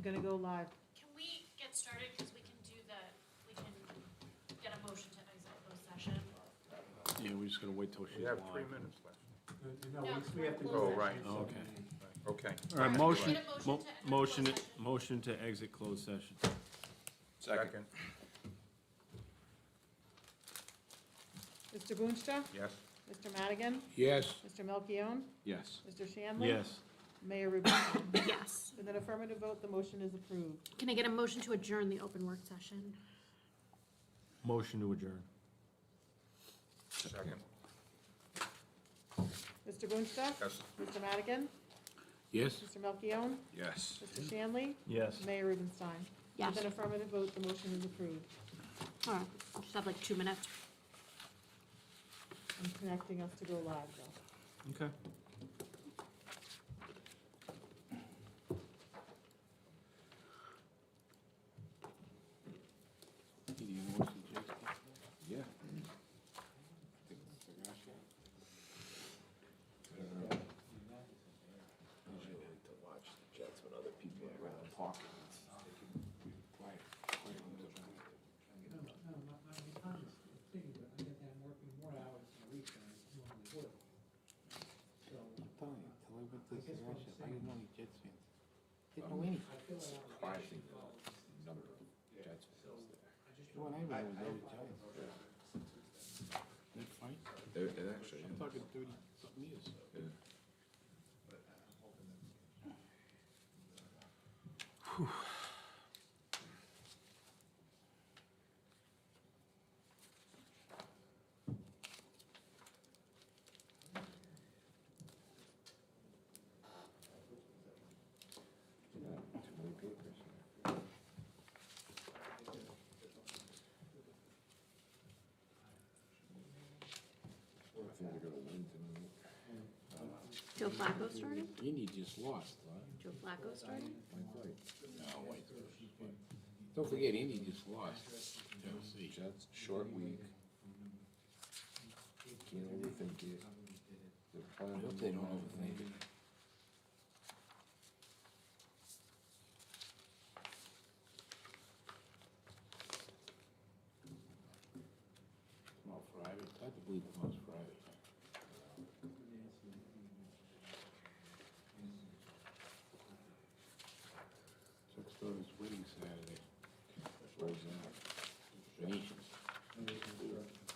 I'm gonna go live. Can we get started, because we can get a motion to exit closed session? Yeah, we're just gonna wait till she's We live. have 3 minutes left. No, No, we have to close go. Oh, right. Oh, okay. Okay. All right, Can we motion, get a motion mo- to enter motion, closed session? motion to exit closed session. Second. Mr. Boonstra? Yes. Mr. Madigan? Yes. Mr. Melchiong? Yes. Mr. Shanley? Yes. Mayor Rubenstein? Yes. With an affirmative vote, the motion is approved. Can I get a motion to adjourn the open work session? Motion to adjourn. Second. Mr. Boonstra? Yes. Mr. Madigan? Yes. Mr. Melchiong? Yes. Mr. Shanley? Yes. Mayor Rubenstein? Yes. With an affirmative vote, the motion is approved. All right, just have like 2 minutes. I'm connecting us to go live, though. Okay. Yeah. Usually like to watch the Jets when other people are around talking. They can be quiet. No, my time is figured, but I get that I'm working more hours a week than I normally would. So, I'm telling you, till I went to I the guess cigar what I'm shop, I saying- didn't know any Jets fans. Didn't know any. I feel like I'm. Surprising number of Jets fans there. The one I went was always Giants. That fight? It actually, I'm talking 30-something years. too many papers. I think they're gonna win tonight. Joe Flacco starting? Indy just lost, huh? Joe Flacco starting? No, wait. Don't forget, Indy just lost. Tennessee. Jets, short week. Can't overthink it. They're I playing. hope they don't overthink it. Tomorrow Friday, it's hard to believe tomorrow's Friday. Chuck's daughter's wedding Saturday. Where's that? Venetians.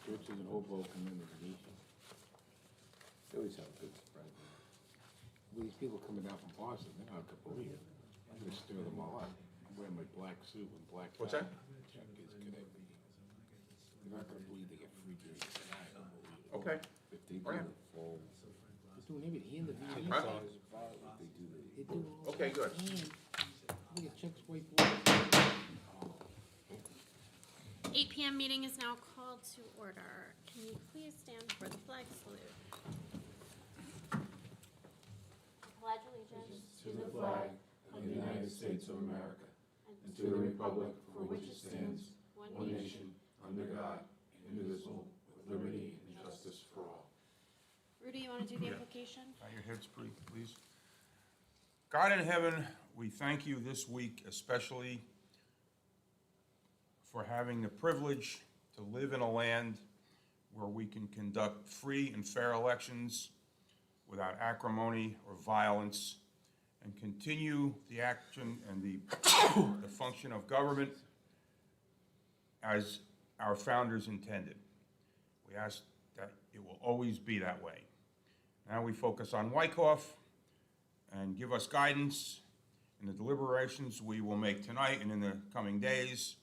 Church is in Hoboken and the Venetians. They always have a good spread. Well, these people coming down from Boston, they're not gonna believe it. I'm gonna stir them all up. I'm wearing my black suit and black tie. What's that? Chuck is gonna be, they're not gonna believe they get free drinks tonight. Unbelievable. Okay. If they do Right. the full, They're doing everything, and the Venetians. Huh? if they do the. They do all Okay, good. that. Look at Chuck's whiteboard. 8 p.m. meeting is now called to order. Can you please stand for the flag salute? Pledge allegiance to the flag of the United States of America, and to the republic for which it stands, one nation, under God, indivisible, with liberty and justice for all. Rudy, you want to do the implication? Bow your heads, please. God in heaven, we thank you this week especially for having the privilege to live in a land where we can conduct free and fair elections without acrimony or violence, and continue the action and the function of government as our founders intended. We ask that it will always be that way. Now we focus on Wyckoff, and give us guidance in the deliberations we will make tonight and in the coming days,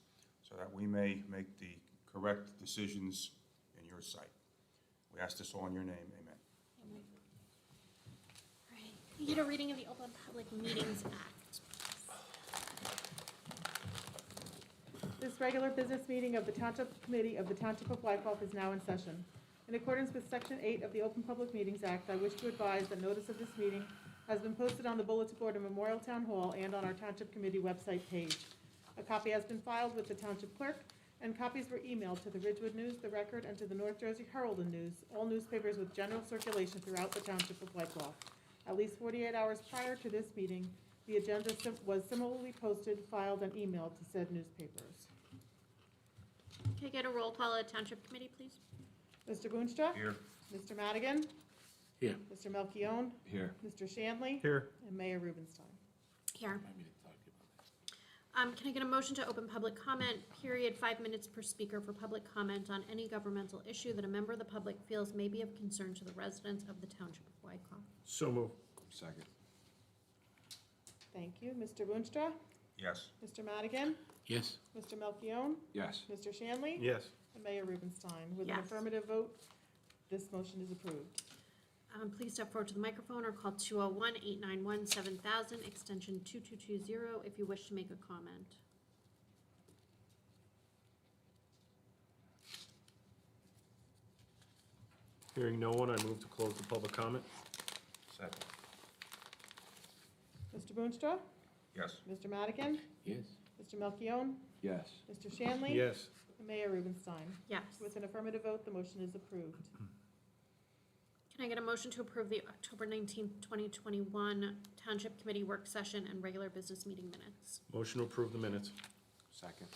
so that we may make the correct decisions in your sight. We ask this all in your name, amen. All right. Can you get a reading of the Open Public Meetings Act? This regular business meeting of the Township Committee of the Township of Wykoff is now in session. In accordance with Section 8 of the Open Public Meetings Act, I wish to advise that notice of this meeting has been posted on the bulletin board in Memorial Town Hall and on our Township Committee website page. A copy has been filed with the Township Clerk, and copies were emailed to the Ridgewood News, the Record, and to the North Jersey Herald and News, all newspapers with general circulation throughout the Township of Wykoff. At least 48 hours prior to this meeting, The agenda was similarly posted, filed, and emailed to said newspapers. Can I get a roll call at Township Committee, please? Mr. Boonstra? Here. Mr. Madigan? Here. Mr. Melchiong? Here. Mr. Shanley? Here. And Mayor Rubenstein. Here. Can I get a motion to open public comment, period, 5 minutes per speaker for public comment on any governmental issue that a member of the public feels may be of concern to the residents of the Township of Wykoff? So moved. Second. Thank you. Mr. Boonstra? Yes. Mr. Madigan? Yes. Mr. Melchiong? Yes. Mr. Shanley? Yes. And Mayor Rubenstein. With an Yes. affirmative vote, this motion is approved. Please step forward to the microphone or call 201-891-7000, extension 2220, if you wish to make a comment. Hearing no one, I move to close the public comment. Second. Mr. Boonstra? Yes. Mr. Madigan? Yes. Mr. Melchiong? Yes. Mr. Shanley? Yes. And Mayor Rubenstein. Yes. With an affirmative vote, the motion is approved. Can I get a motion to approve the October 19th, 2021 Township Committee work session and regular business meeting minutes? Motion to approve the minutes. Second.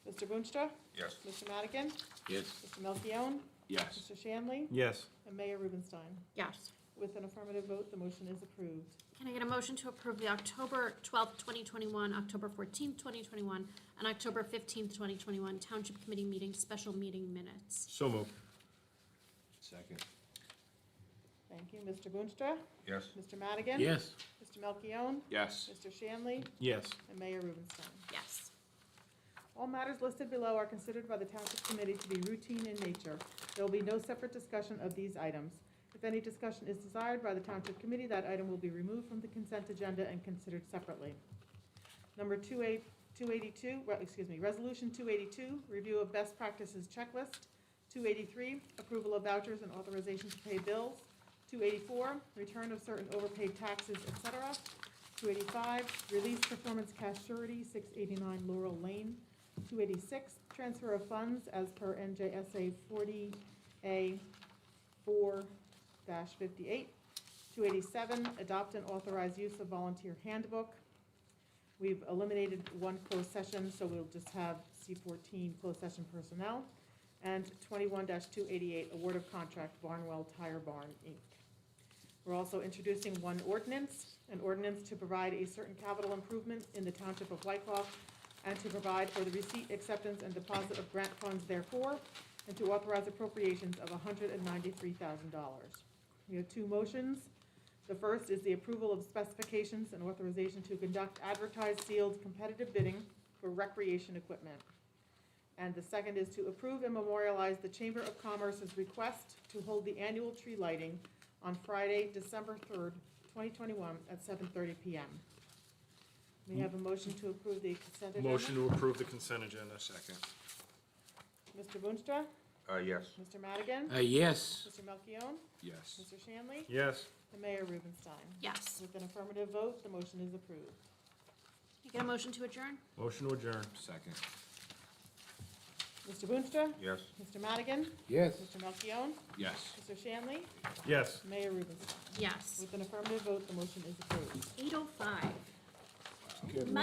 Mr. Boonstra? Yes. Mr. Madigan? Yes. Mr. Melchiong? Yes. Mr. Shanley? Yes. And Mayor Rubenstein. Yes. With an affirmative vote, the motion is approved. Can I get a motion to approve the October 12th, 2021, October 14th, 2021, and October 15th, 2021 Township Committee meeting, special meeting minutes? So moved. Second. Thank you. Mr. Boonstra? Yes. Mr. Madigan? Yes. Mr. Melchiong? Yes. Mr. Shanley? Yes. And Mayor Rubenstein. Yes. All matters listed below are considered by the Township Committee to be routine in nature. There will be no separate discussion of these items. If any discussion is desired by the Township Committee, that item will be removed from the consent agenda and considered separately. Number 282, Resolution 282, review of best practices checklist. 283, approval of vouchers and authorization to pay bills. 284, return of certain overpaid taxes, etc. 285, release performance cash surety, 689 Laurel Lane. 286, transfer of funds as per NJSA 40A 4-58. 287, adopt and authorize use of volunteer handbook. We've eliminated one closed session, so we'll just have C14 closed session personnel. And 21-288, award of contract Barnwell Tire Barn, Inc. We're also introducing one ordinance, an ordinance to provide a certain capital improvement in the Township of Wykoff, and to provide for the receipt, acceptance, and deposit of grant funds therefore, and to authorize appropriations of $193,000. We have two motions. The first is the approval of specifications and authorization to conduct advertised sealed competitive bidding for recreation equipment. And the second is to approve and memorialize the Chamber of Commerce's request to hold the annual tree lighting on Friday, December 3rd, 2021 at 7:30 PM. May I have a motion to approve the consent agenda? Motion to approve the consent agenda. Second. Mr. Boonstra? Yes. Mr. Madigan? Yes. Mr. Melchiong? Yes. Mr. Shanley? Yes. And Mayor Rubenstein. Yes. With an affirmative vote, the motion is approved. Can I get a motion to adjourn? Motion to adjourn. Second. Mr. Boonstra? Yes. Mr. Madigan? Yes. Mr. Melchiong? Yes. Mr. Shanley? Yes. Mayor Rubenstein. Yes. With an affirmative vote, the motion is approved. 8:05.